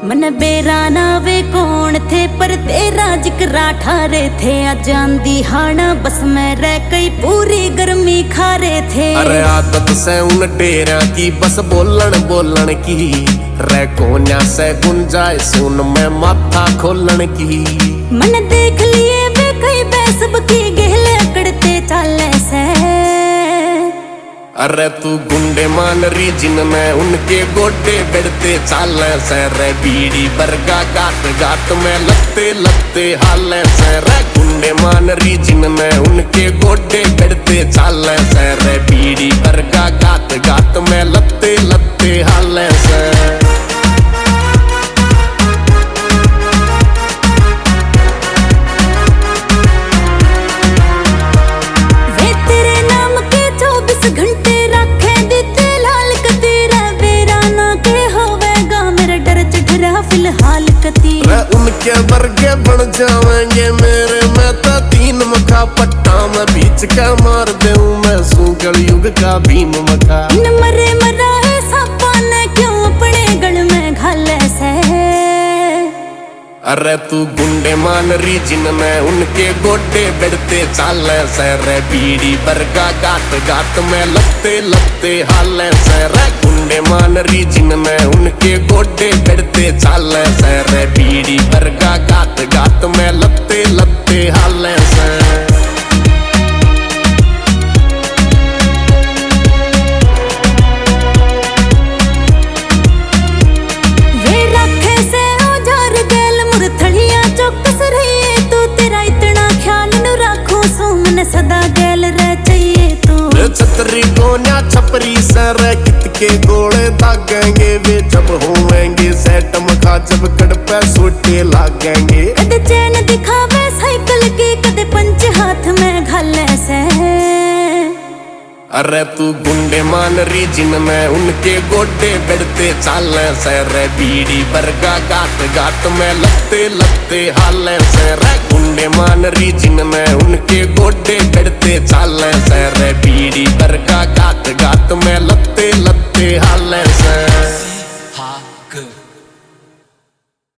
मन बेराना वे कौन थे पर तेरा जिक्र ठारे थे। आज आंधी हाना बस में रह गई पूरी गर्मी खा रहे थे। अरे आदत से उन डेरा की बस बोलन बोलन की रह कोन्या से गुंजाइश सुन में माथा खोलन की। मन देख लिए वे कई बैसब की गहले अकड़ते चाले से। अरे तू गुंडे मान रही जिनमें उनके गोटे बढ़ते चाल से रे बीड़ी बरगा गात गात में लगते लगते हाल से रे गुंडे मान रही जिनमें उनके गोटे बढ़ते चाल से रे बीड़ी बरगा गात गात में लगते लगते हाल से। फिलहाल कती उनके वर्गे बन जावेंगे मेरे में तो तीन मखा पट्टा में बीच का मार दूं मैं सूगल युग का भीम मखा। इन मरे मरा है सापा ने क्यों अपने गल में घाले से। अरे तू गुंडे मान रही जिनमें उनके गोटे बढ़ते चाल से रे बीड़ी बरगा गात गात में लगते लगते हाल से रे गुंडे मान रही जिनमें उनके गोटे बढ़ते चाल से रे बीड़ी बरगा गात गात में लगते लगते हाल से। सदा गैल रह चाहिए तू छतरी गोन्या छपरी सर कित के गोले दागेंगे वे जब होंगे सेट मखा जब कड़ पे सोटे लागेंगे। कदे चैन दिखावे साइकिल की कदे पंच हाथ में घाले से। अरे तू गुंडे मान रही जिनमें उनके गोटे बढ़ते चाल से रे बीड़ी बरगा गात गात में लगते लगते हाल से रे गुंडे मान रही जिनमें उनके गोटे बढ़ते चाल से रे बीड़ी बरगा गात गात में लगते